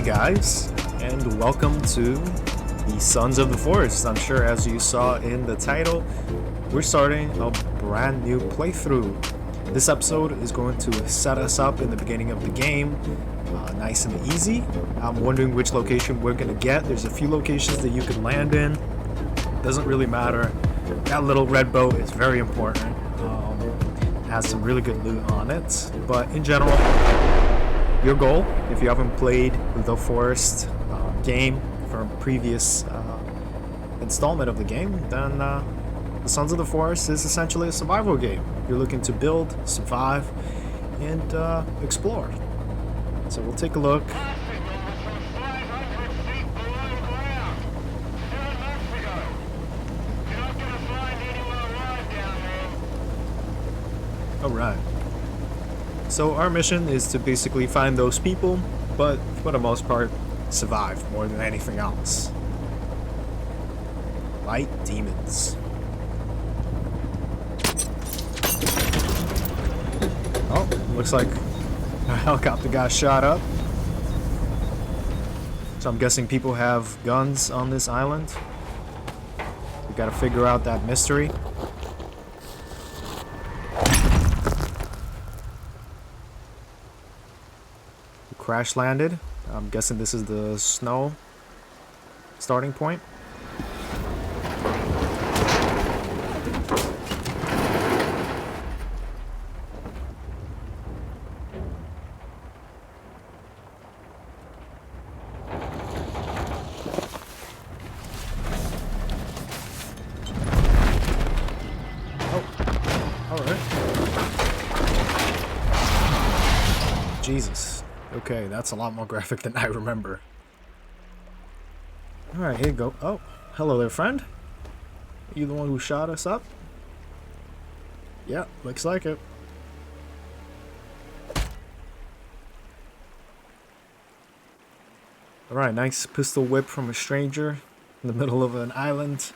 guys, and welcome to the Sons of the Forest. I'm sure as you saw in the title, we're starting a brand new playthrough. This episode is going to set us up in the beginning of the game, nice and easy. I'm wondering which location we're going to get. There's a few locations that you can land in. Doesn't really matter. That little red boat is very important. Has some really good loot on it, but in general, your goal, if you haven't played the Forest game from a previous installment of the game, then the Sons of the Forest is essentially a survival game. You're looking to build, survive, and explore. So we'll take a look. Alright. So our mission is to basically find those people, but for the most part, survive more than anything else. Light demons. Oh, looks like a helicopter got shot up. So I'm guessing people have guns on this island. We gotta figure out that mystery. Crash landed. I'm guessing this is the snow starting point. Oh, all right. Jesus. Okay, that's a lot more graphic than I remember. Alright, here you go. Oh, hello there, friend. Are you the one who shot us up? Yeah, looks like it. Alright, nice pistol whip from a stranger in the middle of an island.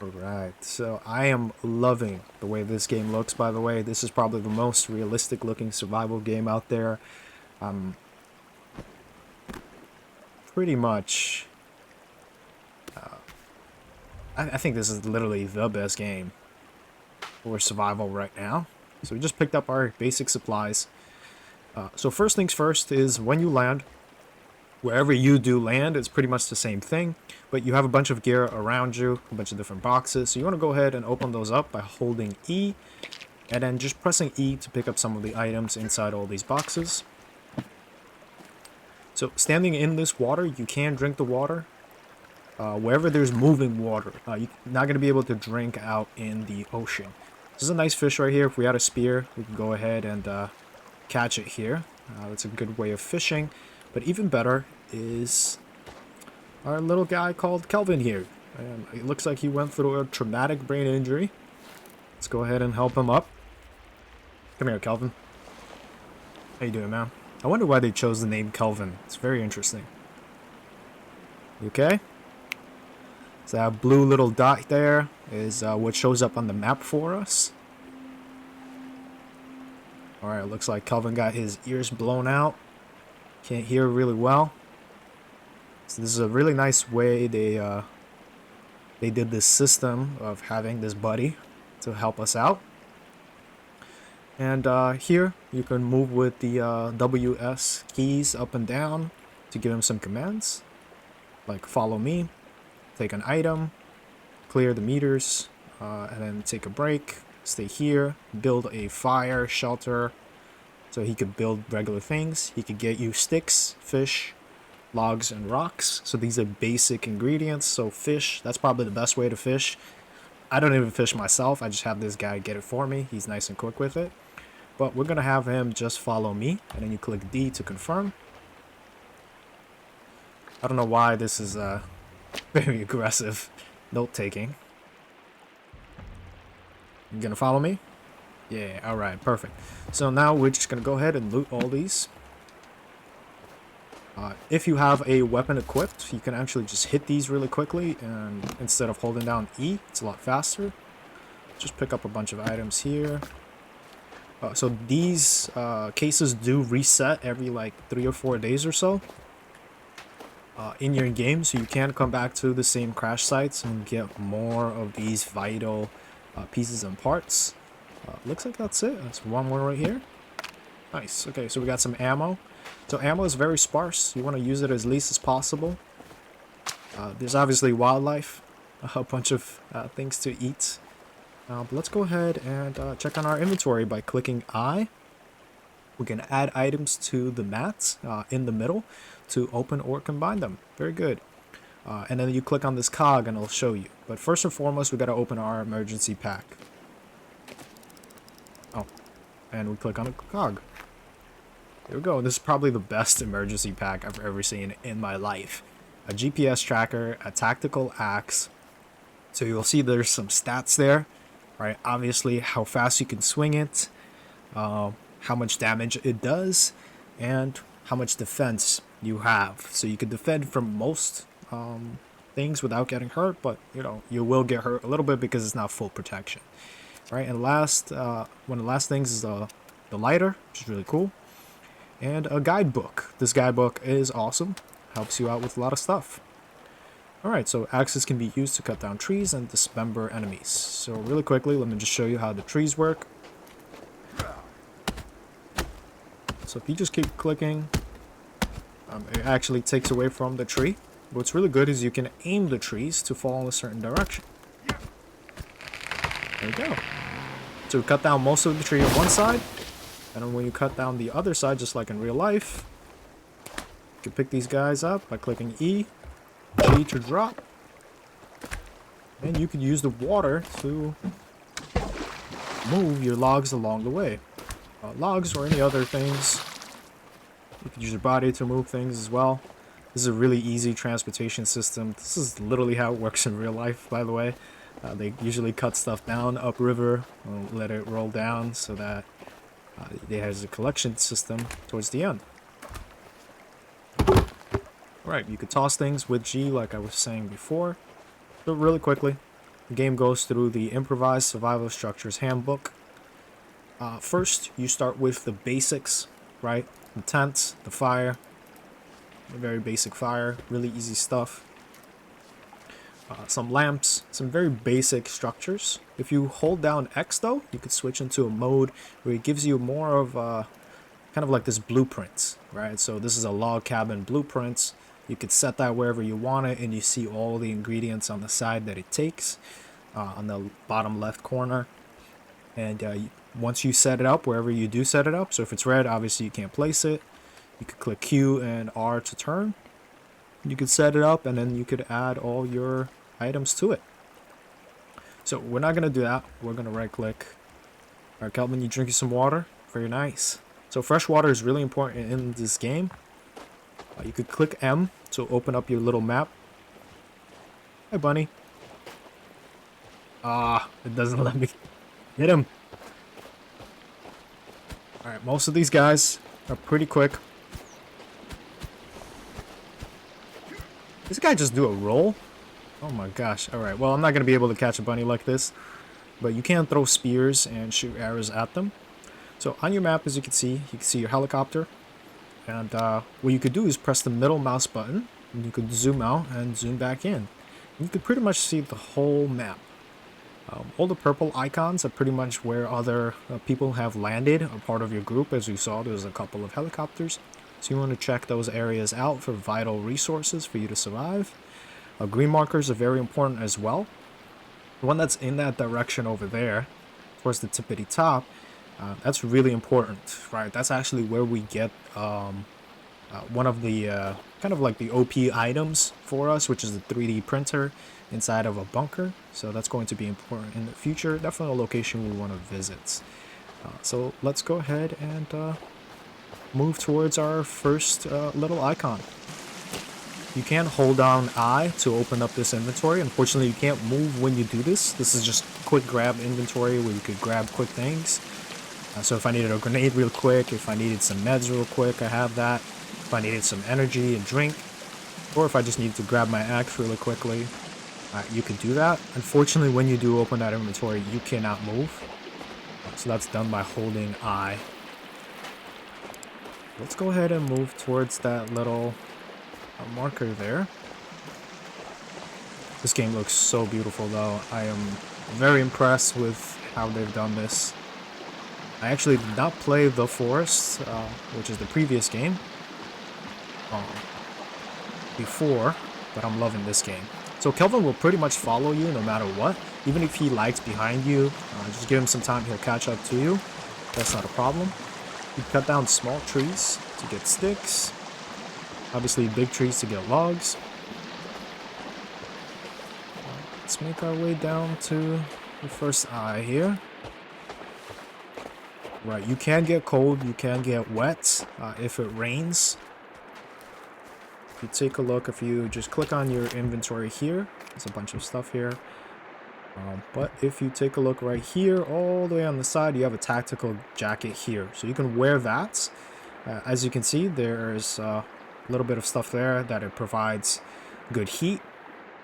Alright, so I am loving the way this game looks, by the way. This is probably the most realistic looking survival game out there. Pretty much... I think this is literally the best game for survival right now. So we just picked up our basic supplies. So first things first is when you land, wherever you do land, it's pretty much the same thing, but you have a bunch of gear around you, a bunch of different boxes. So you want to go ahead and open those up by holding E, and then just pressing E to pick up some of the items inside all these boxes. So standing in this water, you can drink the water. Wherever there's moving water, you're not going to be able to drink out in the ocean. This is a nice fish right here. If we had a spear, we can go ahead and catch it here. That's a good way of fishing. But even better is our little guy called Kelvin here. And it looks like he went through a traumatic brain injury. Let's go ahead and help him up. Come here, Kelvin. How you doing, man? I wonder why they chose the name Kelvin. It's very interesting. You okay? So that blue little dot there is what shows up on the map for us. Alright, looks like Kelvin got his ears blown out. Can't hear really well. So this is a really nice way they did this system of having this buddy to help us out. And here you can move with the WS keys up and down to give him some commands, like follow me, take an item, clear the meters, and then take a break, stay here, build a fire, shelter. So he could build regular things. He could get you sticks, fish, logs, and rocks. So these are basic ingredients. So fish, that's probably the best way to fish. I don't even fish myself. I just have this guy get it for me. He's nice and quick with it. But we're going to have him just follow me. And then you click D to confirm. I don't know why this is very aggressive note-taking. You going to follow me? Yeah, alright, perfect. So now we're just going to go ahead and loot all these. If you have a weapon equipped, you can actually just hit these really quickly, and instead of holding down E, it's a lot faster. Just pick up a bunch of items here. So these cases do reset every like 3 or 4 days or so in your game, so you can come back to the same crash sites and get more of these vital pieces and parts. Looks like that's it. That's one more right here. Nice. Okay, so we got some ammo. So ammo is very sparse. You want to use it as least as possible. There's obviously wildlife, a bunch of things to eat. But let's go ahead and check on our inventory by clicking I. We can add items to the mats in the middle to open or combine them. Very good. And then you click on this cog and it'll show you. But first and foremost, we got to open our emergency pack. Oh, and we click on a cog. There we go. This is probably the best emergency pack I've ever seen in my life. A GPS tracker, a tactical axe. So you'll see there's some stats there, right? Obviously, how fast you can swing it, how much damage it does, and how much defense you have. So you can defend from most things without getting hurt, but you know you will get hurt a little bit because it's not full protection, right? And last, one of the last things is the lighter, which is really cool, and a guidebook. This guidebook is awesome, helps you out with a lot of stuff. Alright, so axes can be used to cut down trees and dismember enemies. So really quickly, let me just show you how the trees work. So if you just keep clicking, it actually takes away from the tree. What's really good is you can aim the trees to fall in a certain direction. There you go. So cut down most of the tree on one side, and then when you cut down the other side, just like in real life, you can pick these guys up by clicking E, G to drop, and you can use the water to move your logs along the way. Logs or any other things. You can use your body to move things as well. This is a really easy transportation system. This is literally how it works in real life, by the way. They usually cut stuff down upriver, let it roll down so that there's a collection system towards the end. Right, you could toss things with G like I was saying before. But really quickly, the game goes through the Improvised Survival Structures Handbook. First, you start with the basics, right? The tent, the fire, a very basic fire, really easy stuff. Some lamps, some very basic structures. If you hold down X though, you could switch into a mode where it gives you more of kind of like this blueprint, right? So this is a log cabin blueprint. You could set that wherever you want it, and you see all the ingredients on the side that it takes on the bottom left corner. And once you set it up, wherever you do set it up, so if it's red, obviously you can't place it. You could click Q and R to turn. You could set it up, and then you could add all your items to it. So we're not going to do that. We're going to right click. All right, Kelvin, you drinking some water? Very nice. So fresh water is really important in this game. You could click M to open up your little map. Hi, bunny. It doesn't let me hit him. Alright, most of these guys are pretty quick. This guy just do a roll? Oh my gosh. Alright, well, I'm not going to be able to catch a bunny like this. But you can throw spears and shoot arrows at them. So on your map, as you can see your helicopter. And what you could do is press the middle mouse button, and you could zoom out and zoom back in. And you could pretty much see the whole map. All the purple icons are pretty much where other people have landed, a part of your group. As you saw, there's a couple of helicopters. So you want to check those areas out for vital resources for you to survive. Green markers are very important as well. The one that's in that direction over there, towards the tippity top, that's really important, right? That's actually where we get one of the kind of like the OP items for us, which is the 3D printer inside of a bunker. So that's going to be important in the future. Definitely a location we want to visit. So let's go ahead and move towards our first little icon. You can hold down I to open up this inventory. Unfortunately, you can't move when you do this. This is just quick grab inventory where you could grab quick things. So if I needed a grenade real quick, if I needed some meds real quick, I have that. If I needed some energy and drink, or if I just needed to grab my axe really quickly, you can do that. Unfortunately, when you do open that inventory, you cannot move. So that's done by holding I. Let's go ahead and move towards that little marker there. This game looks so beautiful though. I am very impressed with how they've done this. I actually did not play The Forest, which is the previous game, before, but I'm loving this game. So Kelvin will pretty much follow you no matter what. Even if he lags behind you, just give him some time, he'll catch up to you. That's not a problem. You cut down small trees to get sticks. Obviously big trees to get logs. Let's make our way down to the first eye here. Right, you can get cold, you can get wet if it rains. If you take a look, if you just click on your inventory here, there's a bunch of stuff here. But if you take a look right here, all the way on the side, you have a tactical jacket here. So you can wear that. As you can see, there's a little bit of stuff there that it provides good heat.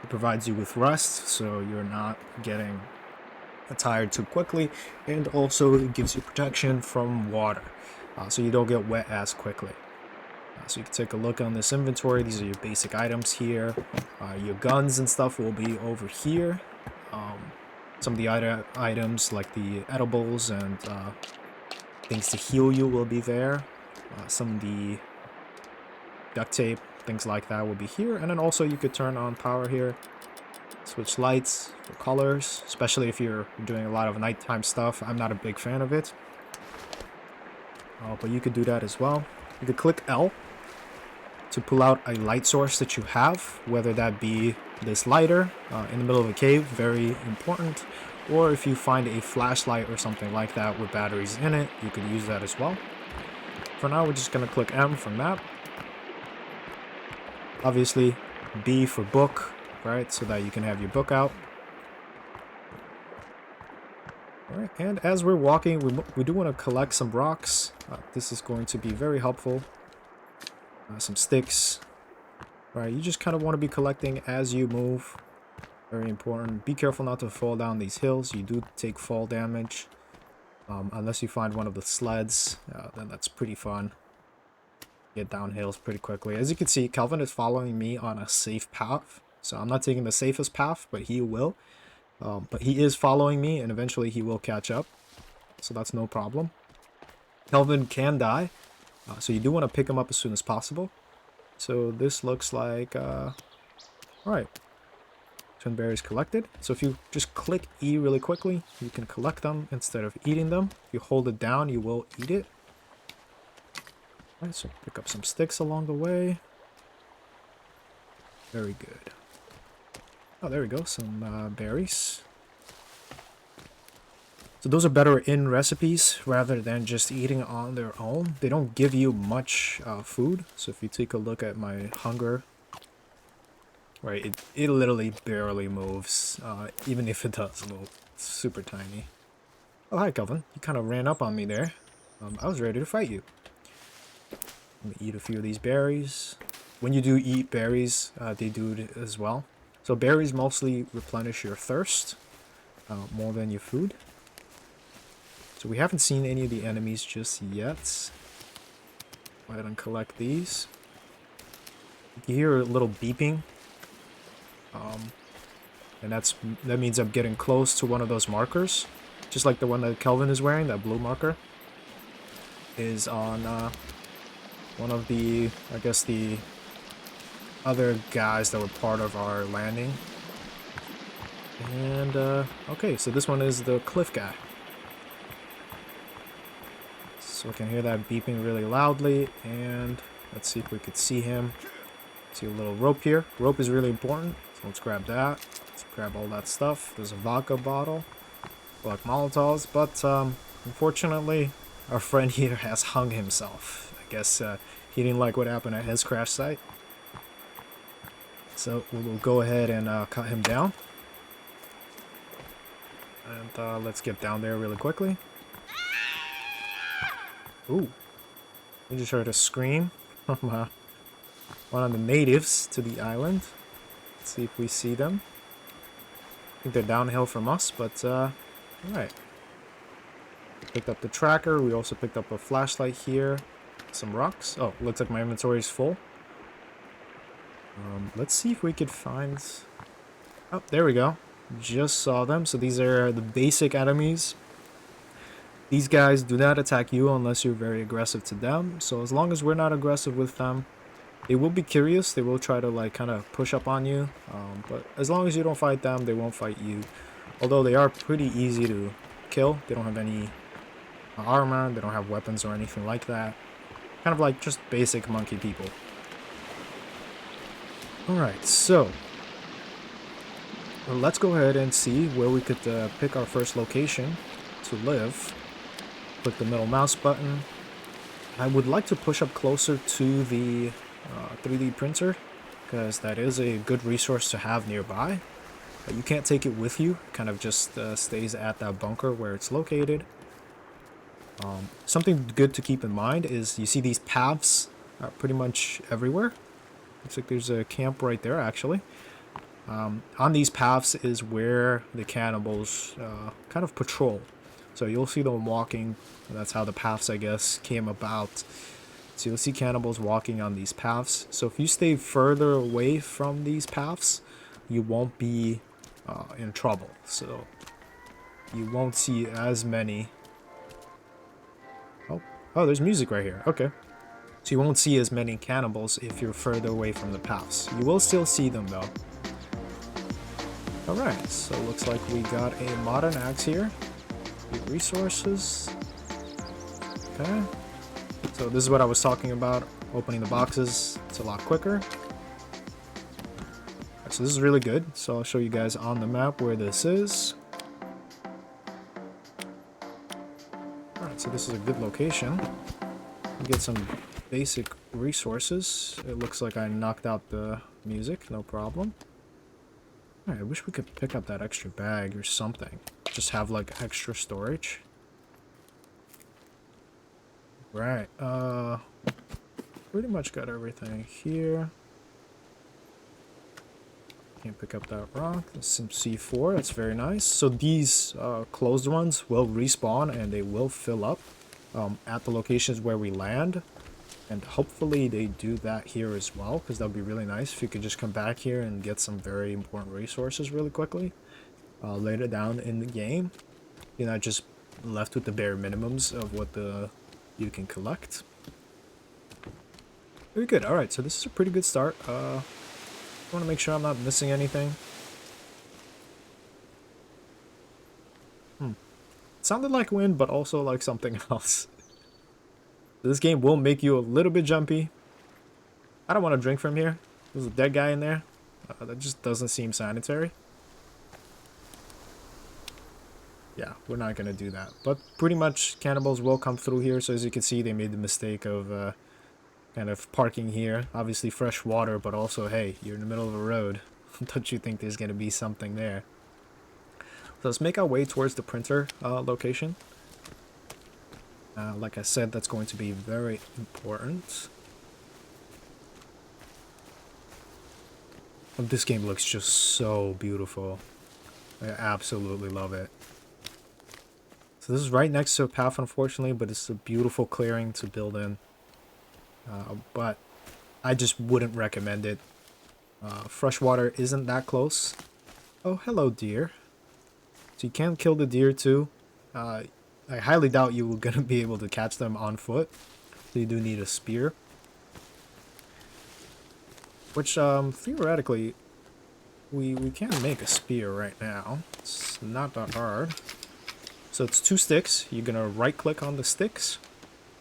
It provides you with rest, so you're not getting tired too quickly. And also it gives you protection from water, so you don't get wet as quickly. So you can take a look on this inventory. These are your basic items here. Your guns and stuff will be over here. Some of the items like the edibles and things to heal you will be there. Some of the duct tape, things like that will be here. And then also you could turn on power here. Switch lights for colors, especially if you're doing a lot of nighttime stuff. I'm not a big fan of it. But you could do that as well. You could click L to pull out a light source that you have, whether that be this lighter in the middle of a cave, very important, or if you find a flashlight or something like that with batteries in it, you could use that as well. For now, we're just going to click M for map. Obviously, B for book, right, so that you can have your book out. Alright, and as we're walking, we do want to collect some rocks. This is going to be very helpful. Some sticks. Right, you just kind of want to be collecting as you move. Very important. Be careful not to fall down these hills. You do take fall damage. Unless you find one of the sleds, then that's pretty fun. Get down hills pretty quickly. As you can see, Kelvin is following me on a safe path. So I'm not taking the safest path, but he will. But he is following me, and eventually he will catch up. So that's no problem. Kelvin can die. So you do want to pick him up as soon as possible. So this looks like, alright. Twin berries collected. So if you just click E really quickly, you can collect them instead of eating them. If you hold it down, you will eat it. Alright, so pick up some sticks along the way. Very good. Oh, there we go, some berries. So those are better in recipes rather than just eating on their own. They don't give you much food. So if you take a look at my hunger, right, it literally barely moves. Even if it does move, it's super tiny. Oh, hi, Kelvin. You kind of ran up on me there. I was ready to fight you. Let me eat a few of these berries. When you do eat berries, they do it as well. So berries mostly replenish your thirst more than your food. So we haven't seen any of the enemies just yet. Go ahead and collect these. You hear a little beeping. And that means I'm getting close to one of those markers. Just like the one that Kelvin is wearing, that blue marker. Is on one of the, I guess the other guys that were part of our landing. And, okay, so this one is the cliff guy. So we can hear that beeping really loudly, and let's see if we could see him. See a little rope here. Rope is really important, so let's grab that. Let's grab all that stuff. There's a vodka bottle, like Molotovs, but unfortunately, our friend here has hung himself. I guess he didn't like what happened at his crash site. So we'll go ahead and cut him down. And let's get down there really quickly. Ooh, we just heard a scream from one of the natives to the island. Let's see if we see them. I think they're downhill from us, but alright. Picked up the tracker. We also picked up a flashlight here. Some rocks. Oh, looks like my inventory is full. Let's see if we could find... Oh, there we go. Just saw them. So these are the basic enemies. These guys do not attack you unless you're very aggressive to them. So as long as we're not aggressive with them, they will be curious. They will try to like kind of push up on you. But as long as you don't fight them, they won't fight you. Although they are pretty easy to kill. They don't have any armor. They don't have weapons or anything like that. Kind of like just basic monkey people. Alright, so let's go ahead and see where we could pick our first location to live. Click the middle mouse button. I would like to push up closer to the 3D printer, because that is a good resource to have nearby. You can't take it with you. It kind of just stays at that bunker where it's located. Something good to keep in mind is you see these paths pretty much everywhere. Looks like there's a camp right there, actually. On these paths is where the cannibals kind of patrol. So you'll see them walking. That's how the paths, I guess, came about. So you'll see cannibals walking on these paths. So if you stay further away from these paths, you won't be in trouble. So you won't see as many. Oh, there's music right here. Okay. So you won't see as many cannibals if you're further away from the paths. You will still see them, though. Alright, so looks like we got a modern axe here. Resources. Okay. So this is what I was talking about. Opening the boxes. It's a lot quicker. Right, so this is really good. So I'll show you guys on the map where this is. Alright, so this is a good location. Get some basic resources. It looks like I knocked out the music. No problem. Alright, I wish we could pick up that extra bag or something. Just have like extra storage. Right, pretty much got everything here. Can't pick up that rock. That's some C4, that's very nice. So these closed ones will respawn and they will fill up at the locations where we land. And hopefully they do that here as well, because that would be really nice if you could just come back here and get some very important resources really quickly. Later down in the game, you're not just left with the bare minimums of what you can collect. Very good. Alright, so this is a pretty good start. I want to make sure I'm not missing anything. It sounded like wind, but also like something else. This game will make you a little bit jumpy. I don't want to drink from here. There's a dead guy in there. That just doesn't seem sanitary. Yeah, we're not going to do that. But pretty much cannibals will come through here. So as you can see, they made the mistake of kind of parking here. Obviously fresh water, but also, hey, you're in the middle of a road. Don't you think there's going to be something there? So let's make our way towards the printer location. Like I said, that's going to be very important. This game looks just so beautiful. I absolutely love it. So this is right next to a path, unfortunately, but it's a beautiful clearing to build in. But I just wouldn't recommend it. Freshwater isn't that close. Oh, hello, deer. So you can kill the deer too. I highly doubt you were going to be able to catch them on foot. So you do need a spear. Which, theoretically, we can make a spear right now. It's not that hard. So it's 2 sticks. You're going to right-click on the sticks.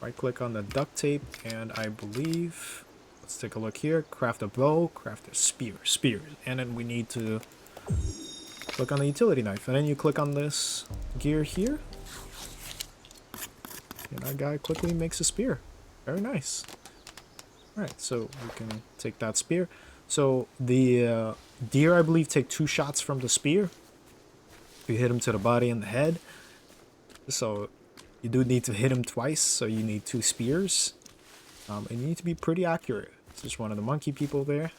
Right-click on the duct tape. And I believe... Let's take a look here. Craft a bow. Craft a spear. Spear. And then we need to click on the utility knife. And then you click on this gear here. And our guy quickly makes a spear. Very nice. Alright, so we can take that spear. So the deer, I believe, take 2 shots from the spear. You hit him to the body and the head. So you do need to hit him twice, so you need 2 spears. And you need to be pretty accurate. It's just one of the monkey people there.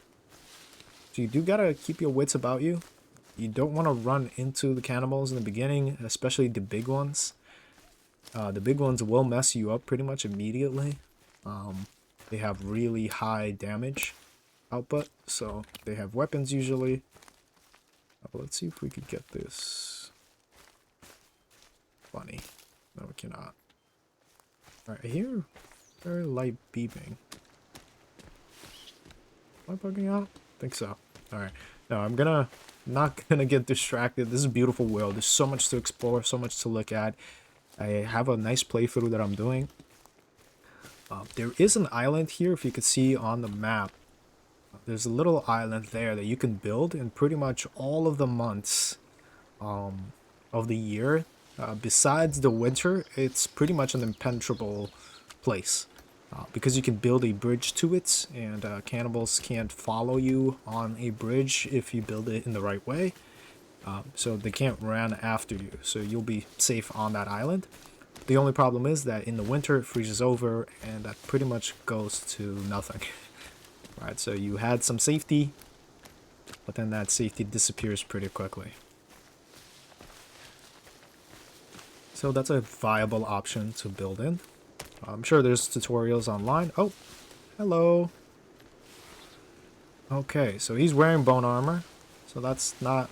So you do gotta keep your wits about you. You don't want to run into the cannibals in the beginning, especially the big ones. The big ones will mess you up pretty much immediately. They have really high damage output, so they have weapons usually. Let's see if we could get this. Funny. No, we cannot. Alright, I hear very light beeping. Am I bugging out? I think so. Alright. No, I'm not gonna get distracted. This is a beautiful world. There's so much to explore, so much to look at. I have a nice playthrough that I'm doing. There is an island here, if you could see on the map. There's a little island there that you can build in pretty much all of the months of the year. Besides the winter, it's pretty much an impenetrable place. Because you can build a bridge to it, and cannibals can't follow you on a bridge if you build it in the right way. So they can't run after you, so you'll be safe on that island. The only problem is that in the winter it freezes over, and that pretty much goes to nothing. Right, so you had some safety, but then that safety disappears pretty quickly. So that's a viable option to build in. I'm sure there's tutorials online. Oh, hello. Okay, so he's wearing bone armor, so that's not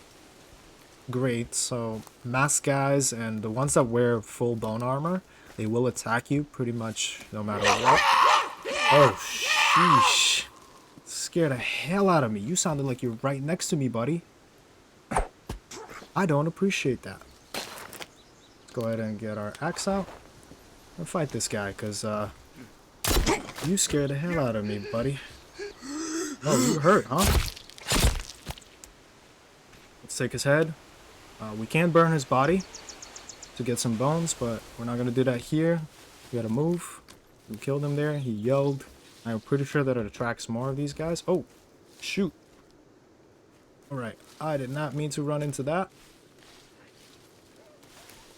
great. So mask guys and the ones that wear full bone armor, they will attack you pretty much no matter what. Oh, sheesh. Scared the hell out of me. You sounded like you're right next to me, buddy. I don't appreciate that. Let's go ahead and get our axe out and fight this guy, because you scared the hell out of me, buddy. Oh, you hurt, huh? Let's take his head. We can burn his body to get some bones, but we're not going to do that here. We gotta move. We killed him there. He yelled. I'm pretty sure that it attracts more of these guys. Oh, shoot. Alright, I did not mean to run into that.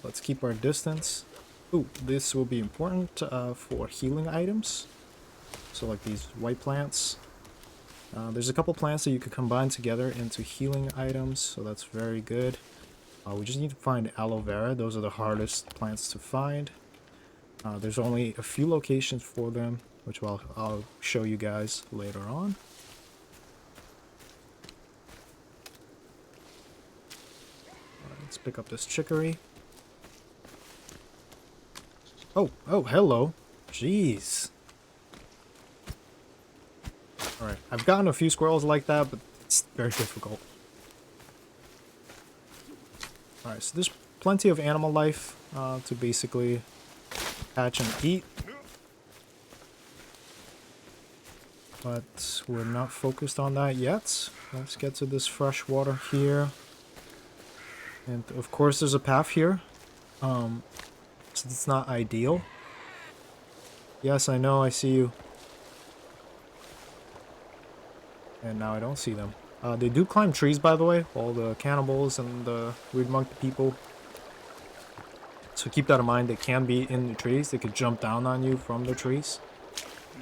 Let's keep our distance. Ooh, this will be important for healing items. So like these white plants. There's a couple plants that you could combine together into healing items, so that's very good. We just need to find aloe vera. Those are the hardest plants to find. There's only a few locations for them, which I'll show you guys later on. Let's pick up this chicory. Oh, hello. Jeez. Alright, I've gotten a few squirrels like that, but it's very difficult. Alright, so there's plenty of animal life to basically catch and eat. But we're not focused on that yet. Let's get to this fresh water here. And of course there's a path here. So it's not ideal. Yes, I know, I see you. And now I don't see them. They do climb trees, by the way. All the cannibals and the weird monkey people. So keep that in mind. They can be in the trees. They could jump down on you from the trees.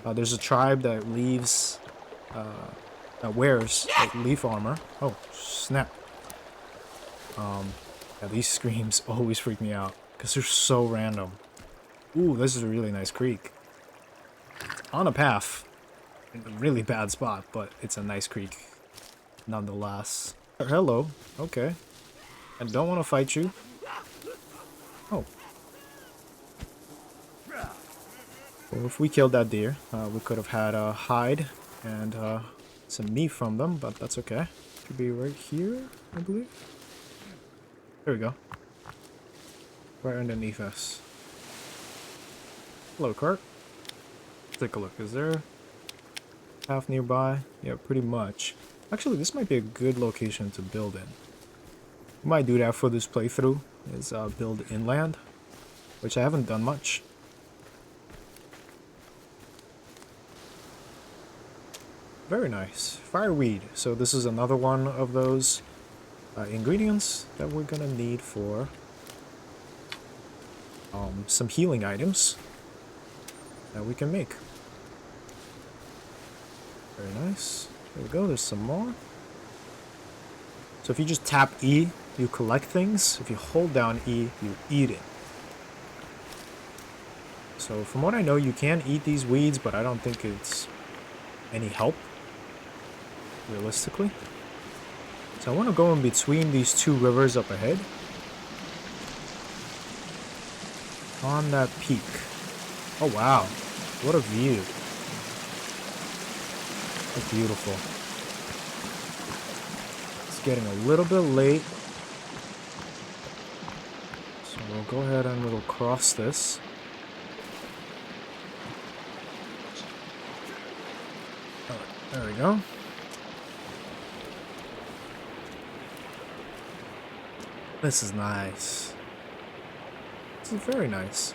There's a tribe that leaves... that wears like, leaf armor. Oh, snap. Yeah, these screams always freak me out. Because they're so random. Ooh, this is a really nice creek. On a path. In a really bad spot, but it's a nice creek. Nonetheless. Hello. Okay. I don't want to fight you. Oh. Well, if we killed that deer, we could have had a hide and some meat from them, but that's okay. Should be right here, I believe. There we go. Right underneath us. Hello, cart. Let's take a look. Is there a path nearby? Yeah, pretty much. Actually, this might be a good location to build in. We might do that for this playthrough, is build inland, which I haven't done much. Very nice. Fireweed. So this is another one of those ingredients that we're gonna need for some healing items that we can make. Very nice. There we go, there's some more. So if you just tap E, you collect things. If you hold down E, you eat it. So from what I know, you can eat these weeds, but I don't think it's any help, realistically. So I want to go in between these two rivers up ahead. On that peak. Oh wow, what a view. That's beautiful. It's getting a little bit late. So we'll go ahead and we'll cross this. Alright, there we go. This is nice. This is very nice.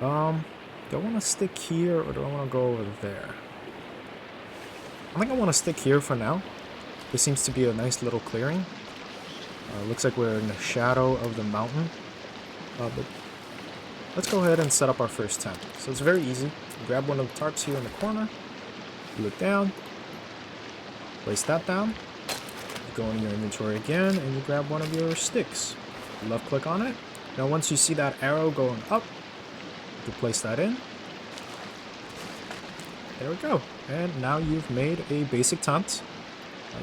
Do I want to stick here or do I want to go over there? I think I want to stick here for now. This seems to be a nice little clearing. Looks like we're in the shadow of the mountain. But let's go ahead and set up our first tent. So it's very easy. You grab one of the tarps here in the corner. You look down. Place that down. You go into your inventory again and you grab one of your sticks. You left click on it. Now once you see that arrow going up, you can place that in. There we go. And now you've made a basic tent.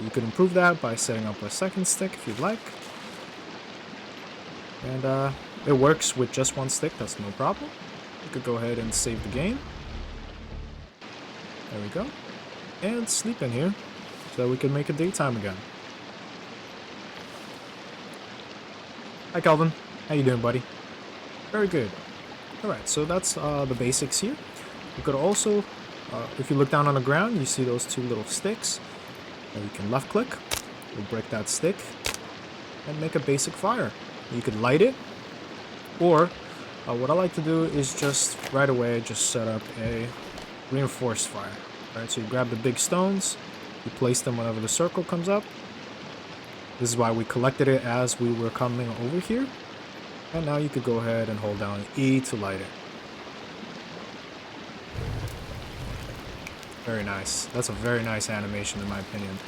You could improve that by setting up a second stick if you'd like. And it works with just one stick, that's no problem. You could go ahead and save the game. There we go. And sleep in here so that we can make it daytime again. Hi Calvin, how you doing, buddy? Very good. Alright, so that's the basics here. You could also, if you look down on the ground, you see those two little sticks. And you can left click, you'll break that stick, and make a basic fire. You could light it, or what I like to do is just right away just set up a reinforced fire. Right, so you grab the big stones, you place them whenever the circle comes up. This is why we collected it as we were coming over here. And now you could go ahead and hold down E to light it. Very nice. That's a very nice animation in my opinion.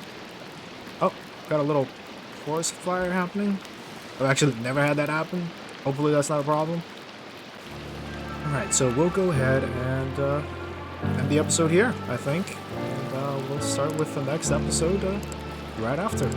Oh, got a little forest fire happening. I've actually never had that happen. Hopefully that's not a problem. Alright, so we'll go ahead and end the episode here, I think. And we'll start with the next episode right after.